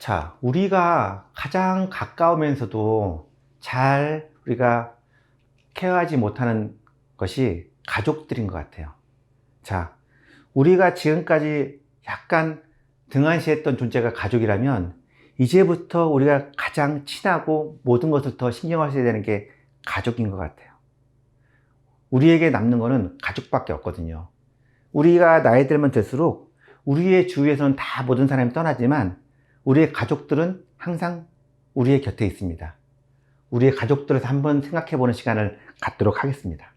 자, 우리가 가장 가까우면서도 잘 우리가 케어하지 못하는 것이 가족들인 것 같아요. 자, 우리가 지금까지 약간 등한시했던 존재가 가족이라면 이제부터 우리가 가장 친하고 모든 것을 더 신경 써야 되는 게 가족인 것 같아요. 우리에게 남는 거는 가족밖에 없거든요. 우리가 나이 들면 들수록 우리의 주위에서는 다 모든 사람이 떠나지만 우리의 가족들은 항상 우리의 곁에 있습니다. 우리의 가족들에서 한번 생각해 보는 시간을 갖도록 하겠습니다.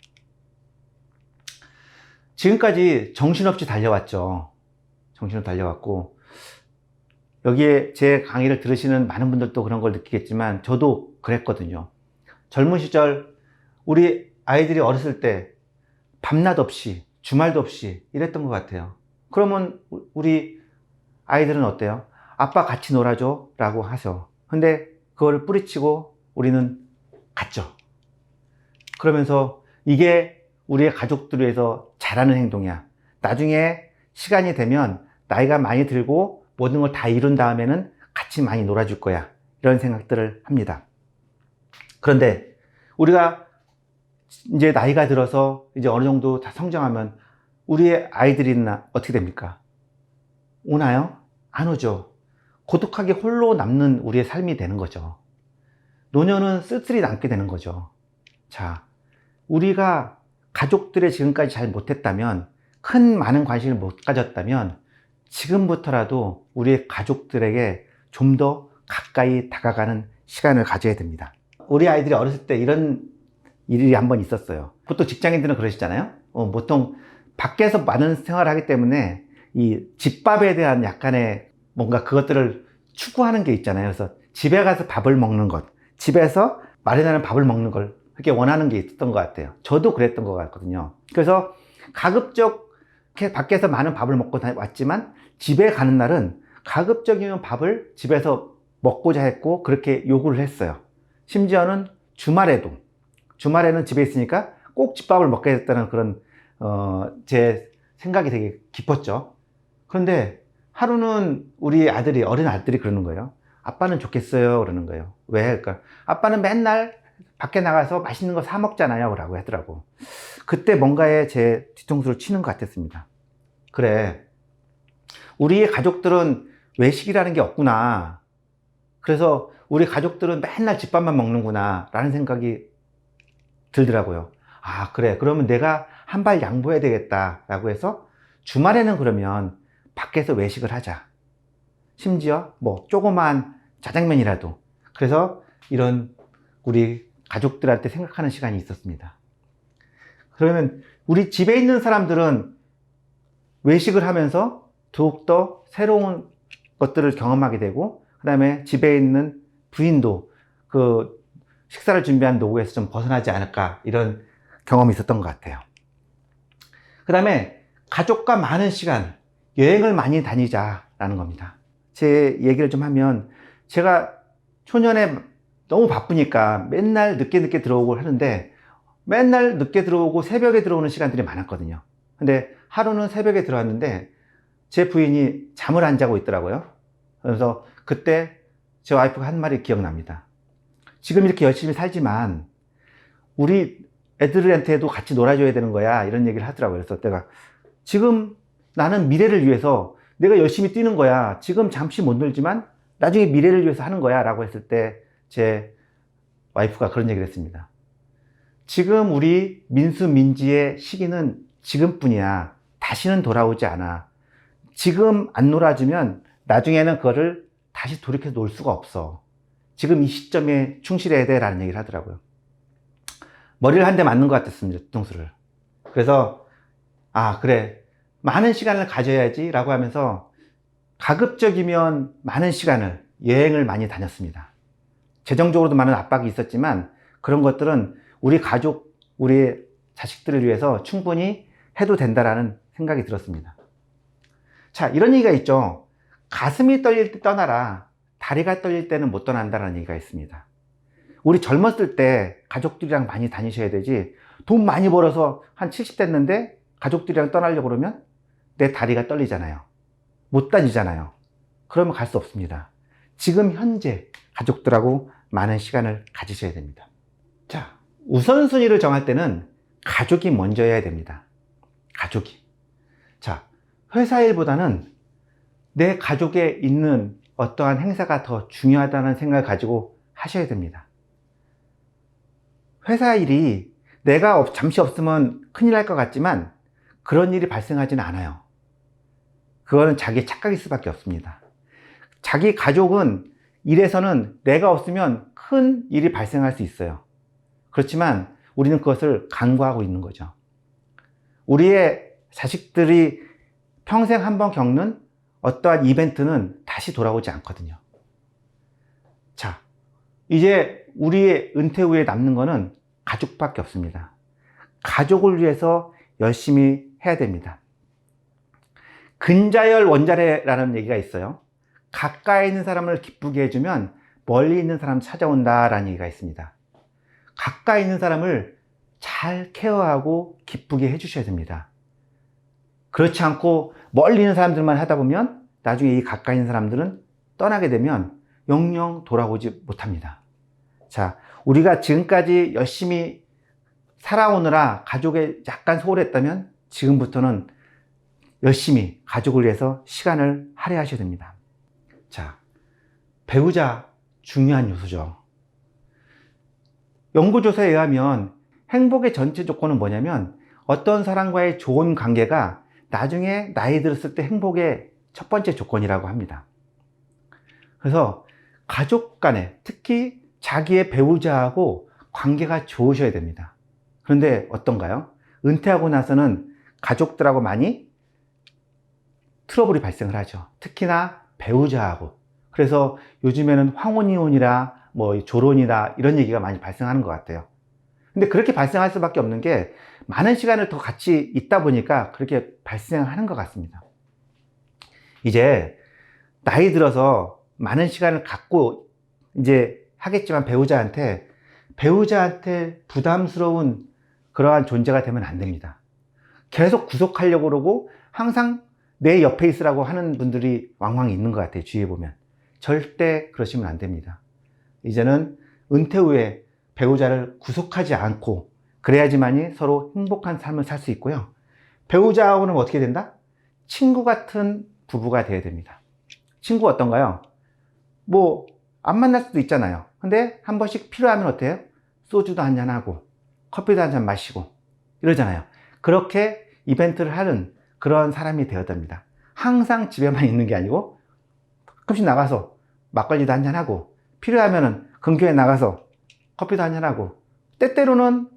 지금까지 정신없이 달려왔죠. 정신없이 달려왔고, 여기에 제 강의를 들으시는 많은 분들도 그런 걸 느끼겠지만 저도 그랬거든요. 젊은 시절 우리 아이들이 어렸을 때 밤낮 없이 주말도 없이 이랬던 것 같아요. 그러면 우리 아이들은 어때요? 아빠 같이 놀아줘 라고 하죠. 근데 그걸 뿌리치고 우리는 갔죠. 그러면서 이게 우리의 가족들 위해서 잘하는 행동이야. 나중에 시간이 되면 나이가 많이 들고 모든 걸 다 이룬 다음에는 같이 많이 놀아줄 거야. 이런 생각들을 합니다. 그런데 우리가 이제 나이가 들어서 이제 어느 정도 다 성장하면 우리의 아이들이 어떻게 됩니까? 오나요? 안 오죠. 고독하게 홀로 남는 우리의 삶이 되는 거죠. 노년은 쓸쓸히 남게 되는 거죠. 자, 우리가 가족들의 지금까지 잘 못했다면, 많은 관심을 못 가졌다면 지금부터라도 우리의 가족들에게 좀 더 가까이 다가가는 시간을 가져야 됩니다. 우리 아이들이 어렸을 때 이런 일이 한번 있었어요. 보통 직장인들은 그러시잖아요. 보통 밖에서 많은 생활을 하기 때문에 이 집밥에 대한 약간의 뭔가 그것들을 추구하는 게 있잖아요. 그래서 집에 가서 밥을 먹는 것, 집에서 마련하는 밥을 먹는 걸 그렇게 원하는 게 있었던 것 같아요. 저도 그랬던 것 같거든요. 그래서 가급적 밖에서 많은 밥을 먹고 왔지만 집에 가는 날은 가급적이면 밥을 집에서 먹고자 했고 그렇게 요구를 했어요. 심지어는 주말에는 집에 있으니까 꼭 집밥을 먹게 됐다는 그런 제 생각이 되게 깊었죠. 그런데 하루는 우리 아들이, 어린 아들이 그러는 거예요. 아빠는 좋겠어요. 그러는 거예요. 왜? 그러니까 아빠는 맨날 밖에 나가서 맛있는 거 사 먹잖아요. 라고 하더라고. 그때 뭔가에 제 뒤통수를 치는 것 같았습니다. 그래, 우리의 가족들은 외식이라는 게 없구나. 그래서 우리 가족들은 맨날 집밥만 먹는구나 라는 생각이 들더라고요. 아, 그래, 그러면 내가 한 발 양보해야 되겠다 라고 해서 주말에는 그러면 밖에서 외식을 하자. 심지어 뭐 조그만 짜장면이라도. 그래서 이런 우리 가족들한테 생각하는 시간이 있었습니다. 그러면 우리 집에 있는 사람들은 외식을 하면서 더욱더 새로운 것들을 경험하게 되고, 그 다음에 집에 있는 부인도 그 식사를 준비한 노고에서 좀 벗어나지 않을까, 이런 경험이 있었던 것 같아요. 그 다음에 가족과 많은 시간, 여행을 많이 다니자라는 겁니다. 제 얘기를 좀 하면, 제가 초년에 너무 바쁘니까 맨날 늦게 들어오고 하는데 맨날 늦게 들어오고 새벽에 들어오는 시간들이 많았거든요. 근데 하루는 새벽에 들어왔는데 제 부인이 잠을 안 자고 있더라고요. 그래서 그때 제 와이프가 한 말이 기억납니다. 지금 이렇게 열심히 살지만 우리 애들한테도 같이 놀아줘야 되는 거야, 이런 얘기를 하더라고요. 그래서 내가 지금 나는 미래를 위해서 내가 열심히 뛰는 거야. 지금 잠시 못 놀지만 나중에 미래를 위해서 하는 거야 라고 했을 때 제 와이프가 그런 얘기를 했습니다. 지금 우리 민지의 시기는 지금뿐이야. 다시는 돌아오지 않아. 지금 안 놀아주면 나중에는 그거를 다시 돌이켜서 놀 수가 없어. 지금 이 시점에 충실해야 돼 라는 얘기를 하더라고요. 머리를 한 대 맞는 것 같았습니다. 뒤통수를. 그래서 아, 그래, 많은 시간을 가져야지 라고 하면서 가급적이면 많은 시간을, 여행을 많이 다녔습니다. 재정적으로도 많은 압박이 있었지만 그런 것들은 우리 가족, 우리 자식들을 위해서 충분히 해도 된다라는 생각이 들었습니다. 자, 이런 얘기가 있죠. 가슴이 떨릴 때 떠나라, 다리가 떨릴 때는 못 떠난다는 얘기가 있습니다. 우리 젊었을 때 가족들이랑 많이 다니셔야 되지, 돈 많이 벌어서 한 70 됐는데 가족들이랑 떠나려고 그러면 내 다리가 떨리잖아요. 못 다니잖아요. 그러면 갈 수 없습니다. 지금 현재 가족들하고 많은 시간을 가지셔야 됩니다. 자, 우선순위를 정할 때는 가족이 먼저여야 됩니다. 가족이. 자, 회사 일보다는 내 가족에 있는 어떠한 행사가 더 중요하다는 생각을 가지고 하셔야 됩니다. 회사 일이 내가 잠시 없으면 큰일 날 것 같지만 그런 일이 발생하지는 않아요. 그거는 자기의 착각일 수밖에 없습니다. 자기 가족은 일에서는 내가 없으면 큰 일이 발생할 수 있어요. 그렇지만 우리는 그것을 간과하고 있는 거죠. 우리의 자식들이 평생 한번 겪는 어떠한 이벤트는 다시 돌아오지 않거든요. 자, 이제 우리의 은퇴 후에 남는 거는 가족밖에 없습니다. 가족을 위해서 열심히 해야 됩니다. 근자열 원자래라는 얘기가 있어요. 가까이 있는 사람을 기쁘게 해주면 멀리 있는 사람 찾아온다라는 얘기가 있습니다. 가까이 있는 사람을 잘 케어하고 기쁘게 해주셔야 됩니다. 그렇지 않고 멀리 있는 사람들만 하다 보면 나중에 이 가까이 있는 사람들은 떠나게 되면 영영 돌아오지 못합니다. 자, 우리가 지금까지 열심히 살아오느라 가족에 약간 소홀했다면 지금부터는 열심히 가족을 위해서 시간을 할애하셔야 됩니다. 자, 배우자 중요한 요소죠. 연구조사에 의하면 행복의 전체 조건은 뭐냐면 어떤 사람과의 좋은 관계가 나중에 나이 들었을 때 행복의 첫 번째 조건이라고 합니다. 그래서 가족 간에 특히 자기의 배우자하고 관계가 좋으셔야 됩니다. 그런데 어떤가요? 은퇴하고 나서는 가족들하고 많이 트러블이 발생을 하죠. 특히나 배우자하고. 그래서 요즘에는 황혼이혼이라 조론이다 이런 얘기가 많이 발생하는 것 같아요. 근데 그렇게 발생할 수밖에 없는 게 많은 시간을 더 같이 있다 보니까 그렇게 발생하는 것 같습니다. 이제 나이 들어서 많은 시간을 갖고 이제 하겠지만 배우자한테 부담스러운 그러한 존재가 되면 안 됩니다. 계속 구속하려고 그러고 항상 내 옆에 있으라고 하는 분들이 왕왕 있는 것 같아요. 주위에 보면. 절대 그러시면 안 됩니다. 이제는 은퇴 후에 배우자를 구속하지 않고 그래야지만이 서로 행복한 삶을 살 수 있고요. 배우자하고는 어떻게 된다? 친구 같은 부부가 되어야 됩니다. 친구 어떤가요? 안 만날 수도 있잖아요. 근데 한 번씩 필요하면 어때요? 소주도 한잔하고 커피도 한잔 마시고 이러잖아요. 그렇게 이벤트를 하는 그런 사람이 되어야 됩니다. 항상 집에만 있는 게 아니고 가끔씩 나가서 막걸리도 한잔하고 필요하면은 근교에 나가서 커피도 한잔하고 때때로는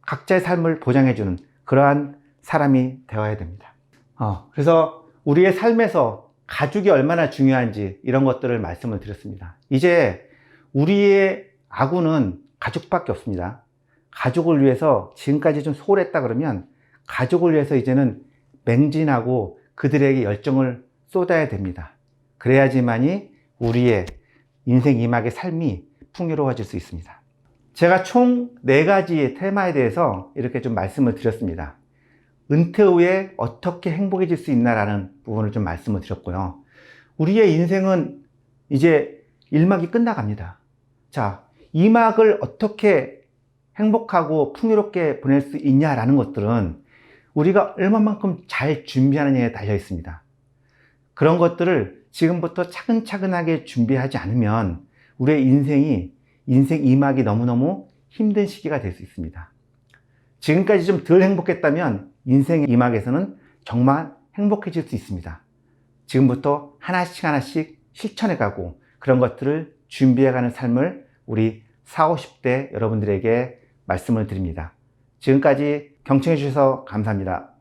각자의 삶을 보장해주는 그러한 사람이 되어야 됩니다. 그래서 우리의 삶에서 가족이 얼마나 중요한지 이런 것들을 말씀을 드렸습니다. 이제 우리의 아군은 가족밖에 없습니다. 가족을 위해서 지금까지 좀 소홀했다 그러면 가족을 위해서 이제는 맹진하고 그들에게 열정을 쏟아야 됩니다. 그래야지만이 우리의 인생 2막의 삶이 풍요로워질 수 있습니다. 제가 총 4가지의 테마에 대해서 이렇게 좀 말씀을 드렸습니다. 은퇴 후에 어떻게 행복해질 수 있나라는 부분을 좀 말씀을 드렸고요. 우리의 인생은 이제 1막이 끝나갑니다. 자, 2막을 어떻게 행복하고 풍요롭게 보낼 수 있냐라는 것들은 우리가 얼마만큼 잘 준비하느냐에 달려 있습니다. 그런 것들을 지금부터 차근차근하게 준비하지 않으면 우리의 인생 2막이 너무너무 힘든 시기가 될 수 있습니다. 지금까지 좀 덜 행복했다면 인생 2막에서는 정말 행복해질 수 있습니다. 지금부터 하나씩 실천해 가고 그런 것들을 준비해 가는 삶을 우리 40, 50대 여러분들에게 말씀을 드립니다. 지금까지 경청해 주셔서 감사합니다.